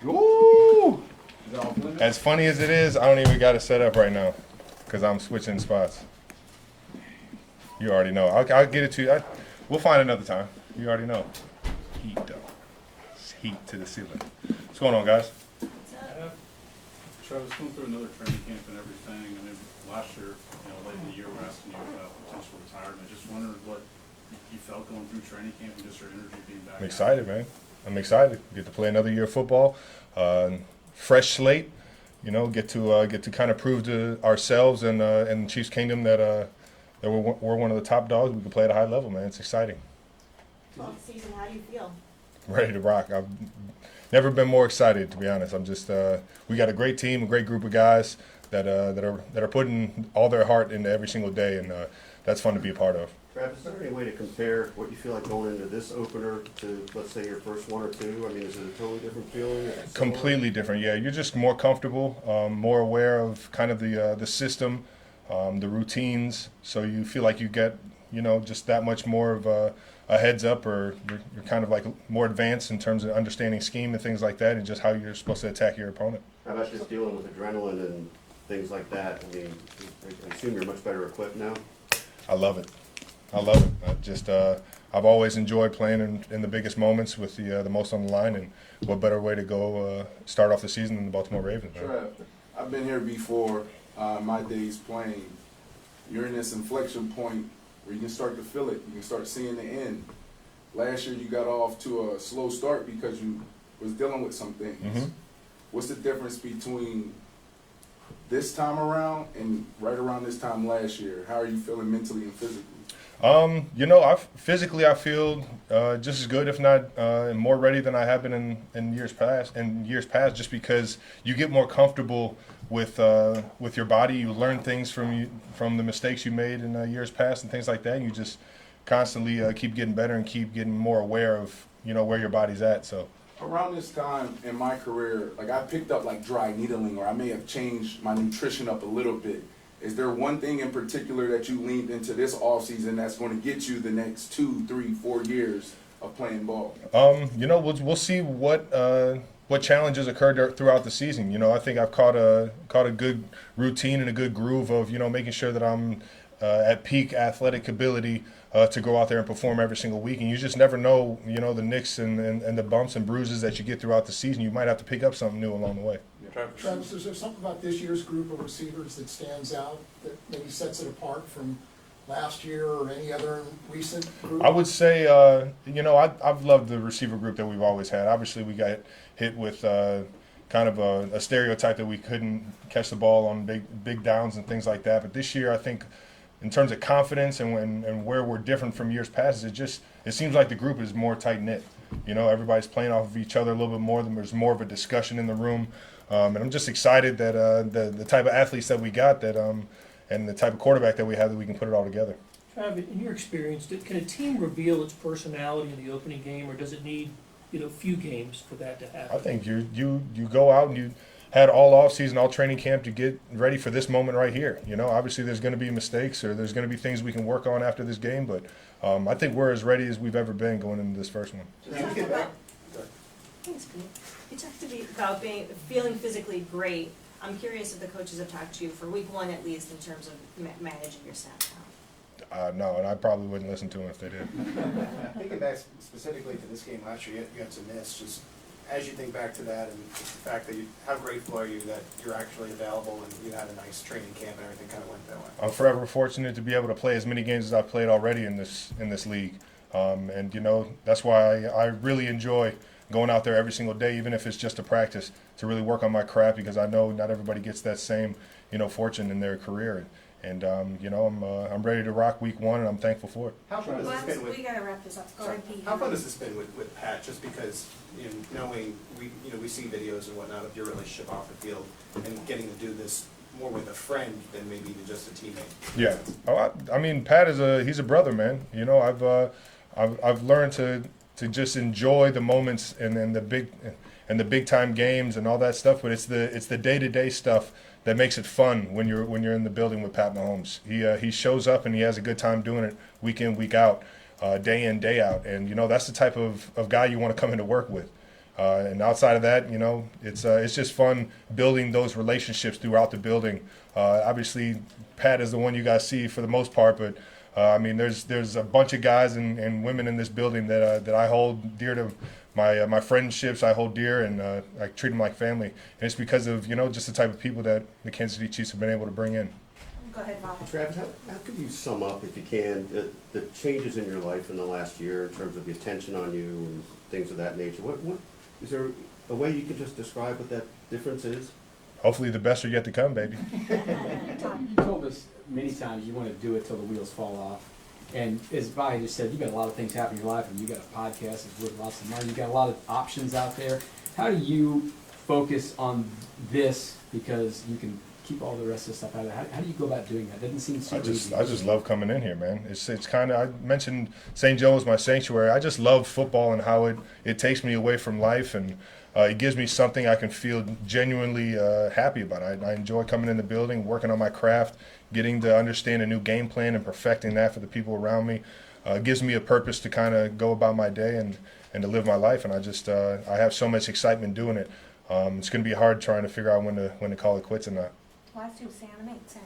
Ooh! As funny as it is, I don't even got it set up right now because I'm switching spots. You already know. I'll get it to you. We'll find another time. You already know. Heat, though. It's heat to the ceiling. What's going on, guys? Travis, going through another training camp and everything, and then last year, late in the year, we're asking you about potential retirement. Just wondered what you felt going through training camp and just your energy being back. I'm excited, man. I'm excited. Get to play another year of football. Fresh slate. Get to kind of prove to ourselves and Chiefs Kingdom that we're one of the top dogs. We can play at a high level, man. It's exciting. Offseason, how do you feel? Ready to rock. I've never been more excited, to be honest. I'm just we got a great team, a great group of guys that are putting all their heart into every single day, and that's fun to be a part of. Travis, is there any way to compare what you feel like going into this opener to, let's say, your first one or two? I mean, is it a totally different feeling? Completely different, yeah. You're just more comfortable, more aware of kind of the system, the routines, so you feel like you get, just that much more of a heads up, or you're kind of like more advanced in terms of understanding scheme and things like that, and just how you're supposed to attack your opponent. How about just dealing with adrenaline and things like that? I mean, I assume you're much better equipped now? I love it. I've always enjoyed playing in the biggest moments with the most on the line, and what better way to go start off the season than the Baltimore Ravens, man. Trav, I've been here before, my days playing. You're in this inflection point where you can start to feel it. You can start seeing the end. Last year you got off to a slow start because you was dealing with some things. Mm-hmm. What's the difference between this time around and right around this time last year? How are you feeling mentally and physically? Physically I feel just as good, if not more ready than I have been in years past. Just because you get more comfortable with your body, you learn things from the mistakes you made in years past and things like that. And you just constantly keep getting better and keep getting more aware of where your body's at. So Around this time in my career, like I picked up like dry needling, or I may have changed my nutrition up a little bit. Is there one thing in particular that you leaned into this offseason that's going to get you the next 2, 3, 4 years of playing ball? We'll see what challenges occurred throughout the season. I think I've caught a good routine and a good groove of making sure that I'm at peak athletic ability to go out there and perform every single week. And you just never know, the nicks and the bumps and bruises that you get throughout the season. You might have to pick up something new along the way. Travis, is there something about this year's group of receivers that stands out that maybe sets it apart from last year or any other recent group? I would say, I've loved the receiver group that we've always had. Obviously, we got hit with kind of a stereotype that we couldn't catch the ball on big downs and things like that. But this year, I think, in terms of confidence and where we're different from years past, it seems like the group is more tight knit. Everybody's playing off of each other a little bit more. There's more of a discussion in the room. And I'm just excited that the type of athletes that we got and the type of quarterback that we have, that we can put it all together. Travis, in your experience, can a team reveal its personality in the opening game, or does it need few games for that to happen? I think you go out and you had all offseason, all training camp to get ready for this moment right here. Obviously there's going to be mistakes, or there's going to be things we can work on after this game, but I think we're as ready as we've ever been going into this first one. Thanks, Pete. You talked to me about feeling physically great. I'm curious if the coaches have talked to you for week one at least in terms of managing your snap count. No, and I probably wouldn't listen to them if they did. Thinking back specifically to this game last year, you had some miss. Just as you think back to that, and just the fact that how grateful are you that you're actually available and you had a nice training camp and everything kind of went that way? I'm forever fortunate to be able to play as many games as I've played already in this league, and that's why I really enjoy going out there every single day, even if it's just a practice, to really work on my craft, because I know not everybody gets that same fortune in their career. And I'm ready to rock week one, and I'm thankful for it. How fun has this been with? We gotta wrap this up. Go ahead, Pete. How fun has this been with Pat? Just because knowing we see videos and whatnot of your relationship off the field, and getting to do this more with a friend than maybe even just a teammate. Yeah. I mean, Pat he's a brother, man. I've learned to just enjoy the moments and the big time games and all that stuff. But it's the day-to-day stuff that makes it fun when you're in the building with Pat Mahomes. He shows up and he has a good time doing it week in, week out, day in, day out. And that's the type of guy you want to come into work with. And outside of that, you know, it's just fun building those relationships throughout the building. Obviously, Pat is the one you guys see for the most part, but I mean, there's a bunch of guys and women in this building that I hold dear to. My friendships I hold dear, and I treat them like family. And it's because of, you know, just the type of people that the Kansas City Chiefs have been able to bring in. Go ahead, Bob. Travis, how could you sum up, if you can, the changes in your life in the last year in terms of the attention on you and things of that nature? What is there a way you can just describe what that difference is? Hopefully the best are yet to come, baby. You told us many times you want to do it till the wheels fall off. And as Vi just said, you got a lot of things happening in your life, and you got a podcast that's worth lots of money. You got a lot of options out there. How do you focus on this, because you can keep all the rest of the stuff out of it? How do you go about doing that? It doesn't seem super easy. I just love coming in here, man. It's kind of, I mentioned St. Joe is my sanctuary. I just love football and how it takes me away from life, and it gives me something I can feel genuinely happy about. I enjoy coming in the building, working on my craft, getting to understand a new game plan and perfecting that for the people around me. It gives me a purpose to kind of go about my day and to live my life, and I have so much excitement doing it. It's going to be hard trying to figure out when to call it quits or not. Last two Santa mates.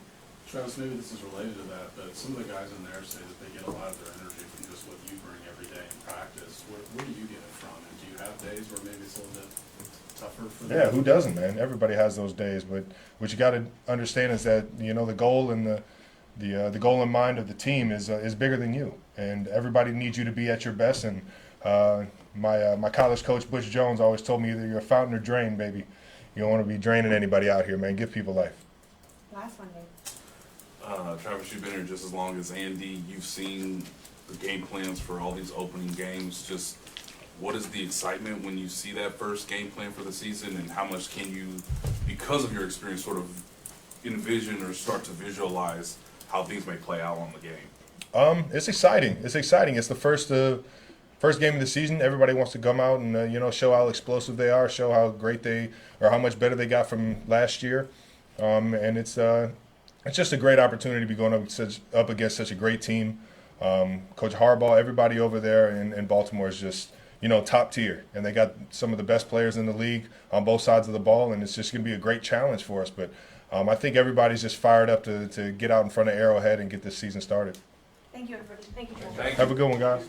Travis, maybe this is related to that, but some of the guys in there say that they get a lot of their energy from just what you bring every day in practice. Where do you get it from? And do you have days where maybe it's a little bit tougher for them? Yeah, who doesn't, man? Everybody has those days, but what you got to understand is that, you know, the goal and the goal in mind of the team is bigger than you, and everybody needs you to be at your best. And my college coach Butch Jones always told me, either you're a fountain or drain, baby. You don't want to be draining anybody out here, man. Give people life. Last one, Dave. Travis, you've been here just as long as Andy. You've seen the game plans for all these opening games. Just what is the excitement when you see that first game plan for the season, and how much can you, because of your experience, sort of envision or start to visualize how things may play out on the game? It's exciting. It's exciting. It's the first game of the season. Everybody wants to come out and you know, show how explosive they are, show how great or how much better they got from last year. And it's just a great opportunity to be going up against such a great team. Coach Harbaugh, everybody over there in Baltimore is just, you know, top tier, and they got some of the best players in the league on both sides of the ball, and it's just going to be a great challenge for us. But I think everybody's just fired up to get out in front of Arrowhead and get this season started. Thank you, everybody. Thank you, Travis. Have a good one, guys.